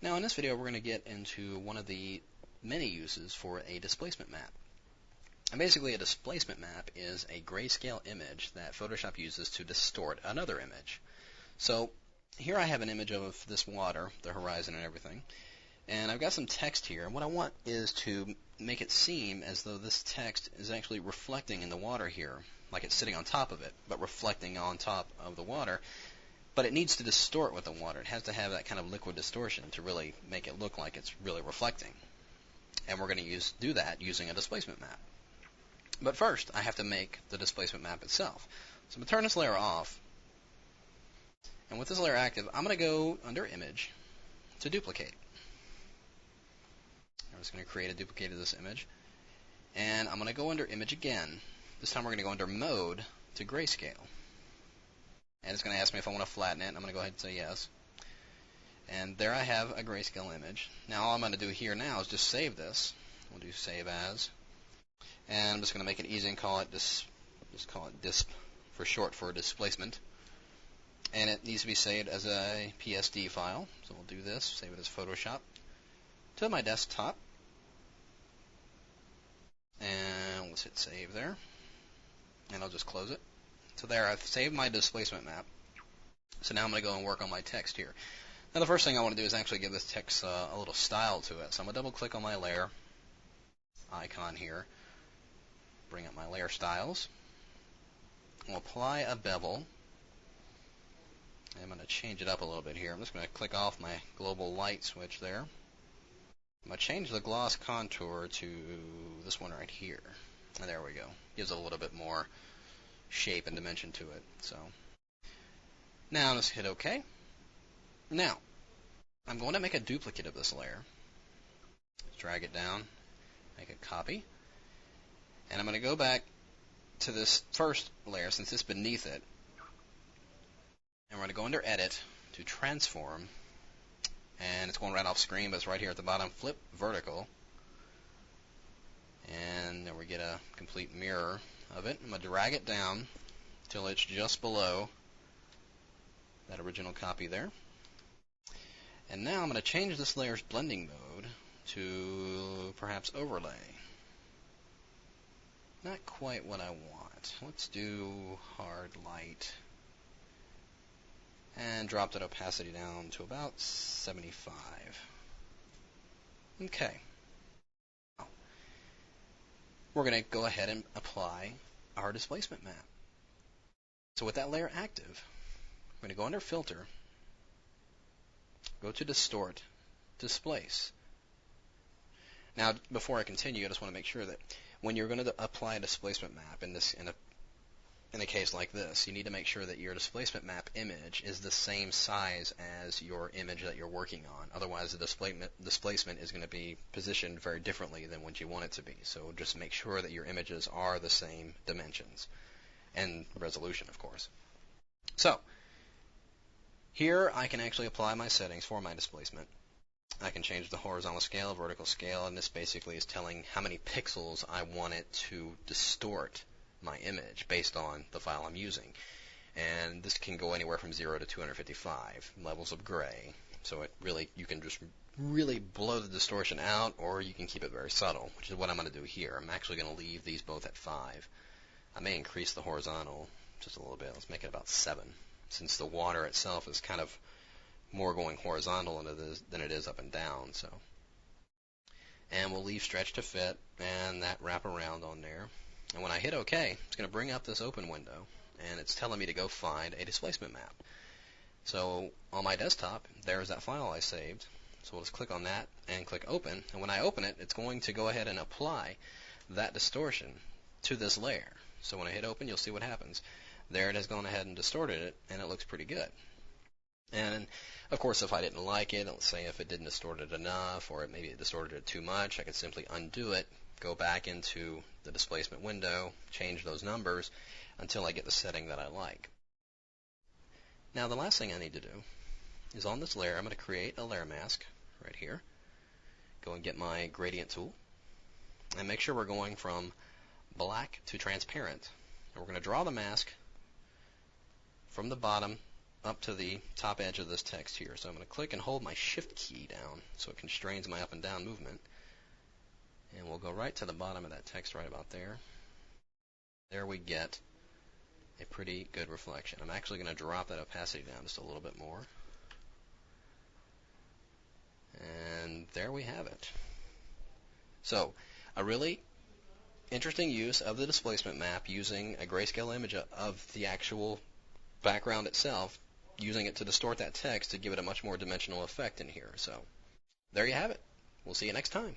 Now in this video we're going to get into one of the many uses for a displacement map. And basically a displacement map is a grayscale image that Photoshop uses to distort another image. So here I have an image of this water, the horizon and everything, and I've got some text here, and what I want is to make it seem as though this text is actually reflecting in the water here, like it's sitting on top of it, but reflecting on top of the water. But it needs to distort with the water. It has to have that kind of liquid distortion to really make it look like it's really reflecting. And we're going to do that using a displacement map. But first, I have to make the displacement map itself. So I'm going to turn this layer off. And with this layer active, I'm going to go under Image to Duplicate. I'm just going to create a duplicate of this image. And I'm going to go under Image again. This time we're going to go under Mode to Grayscale. And it's going to ask me if I want to flatten it. I'm going to go ahead and say yes. And there I have a grayscale image. Now all I'm going to do here now is just save this. We'll do Save As. And I'm just going to make it easy and call it Disp for short for displacement. And it needs to be saved as a PSD file. So we'll do this, save it as Photoshop to my desktop. And let's hit save there. And I'll just close it. So there, I've saved my displacement map. So now I'm going to go and work on my text here. Now the first thing I want to do is actually give this text a little style to it. So I'm going to double click on my layer icon here. Bring up my layer styles. I'll apply a bevel. I'm going to change it up a little bit here. I'm just going to click off my global light switch there. I'm going to change the gloss contour to this one right here. And there we go. Gives it a little bit more shape and dimension to it. So now let's hit OK. Now I'm going to make a duplicate of this layer. Drag it down, make a copy, and I'm going to go back to this first layer since it's beneath it, and we're going to go under Edit to Transform, and it's going right off screen, but it's right here at the bottom. Flip vertical, and then we get a complete mirror of it. I'm going to drag it down till it's just below that original copy there. And now I'm going to change this layer's blending mode to perhaps overlay. Not quite what I want. Let's do hard light. And drop that opacity down to about 75. Okay. We're going to go ahead and apply our displacement map. So with that layer active, we're going to go under Filter, go to Distort, Displace. Now, before I continue, I just want to make sure that when you're going to apply a displacement map in a case like this, you need to make sure that your displacement map image is the same size as your image that you're working on. Otherwise, the displacement is going to be positioned very differently than what you want it to be. So just make sure that your images are the same dimensions and resolution, of course. So here I can actually apply my settings for my displacement. I can change the horizontal scale, vertical scale, and this basically is telling how many pixels I want it to distort my image based on the file I'm using. And this can go anywhere from 0 to 255 levels of gray. So you can just really blow the distortion out, or you can keep it very subtle, which is what I'm going to do here. I'm actually going to leave these both at 5. I may increase the horizontal just a little bit. Let's make it about 7, since the water itself is kind of more going horizontal than it is up and down. So, and we'll leave stretch to fit and that wrap around on there. And when I hit OK, it's going to bring up this open window, and it's telling me to go find a displacement map. So on my desktop, there's that file I saved. So we'll just click on that and click Open. And when I open it, it's going to go ahead and apply that distortion to this layer. So when I hit Open, you'll see what happens. There it has gone ahead and distorted it, and it looks pretty good. And of course, if I didn't like it, let's say if it didn't distort it enough, or maybe it distorted it too much, I could simply undo it, go back into the displacement window, change those numbers until I get the setting that I like. Now the last thing I need to do is on this layer, I'm going to create a layer mask right here. Go and get my gradient tool and make sure we're going from black to transparent. And we're going to draw the mask from the bottom up to the top edge of this text here. So I'm going to click and hold my Shift key down so it constrains my up and down movement. And we'll go right to the bottom of that text right about there. There we get a pretty good reflection. I'm actually going to drop that opacity down just a little bit more. And there we have it. So, a really interesting use of the displacement map using a grayscale image of the actual background itself, using it to distort that text to give it a much more dimensional effect in here. So, there you have it. We'll see you next time.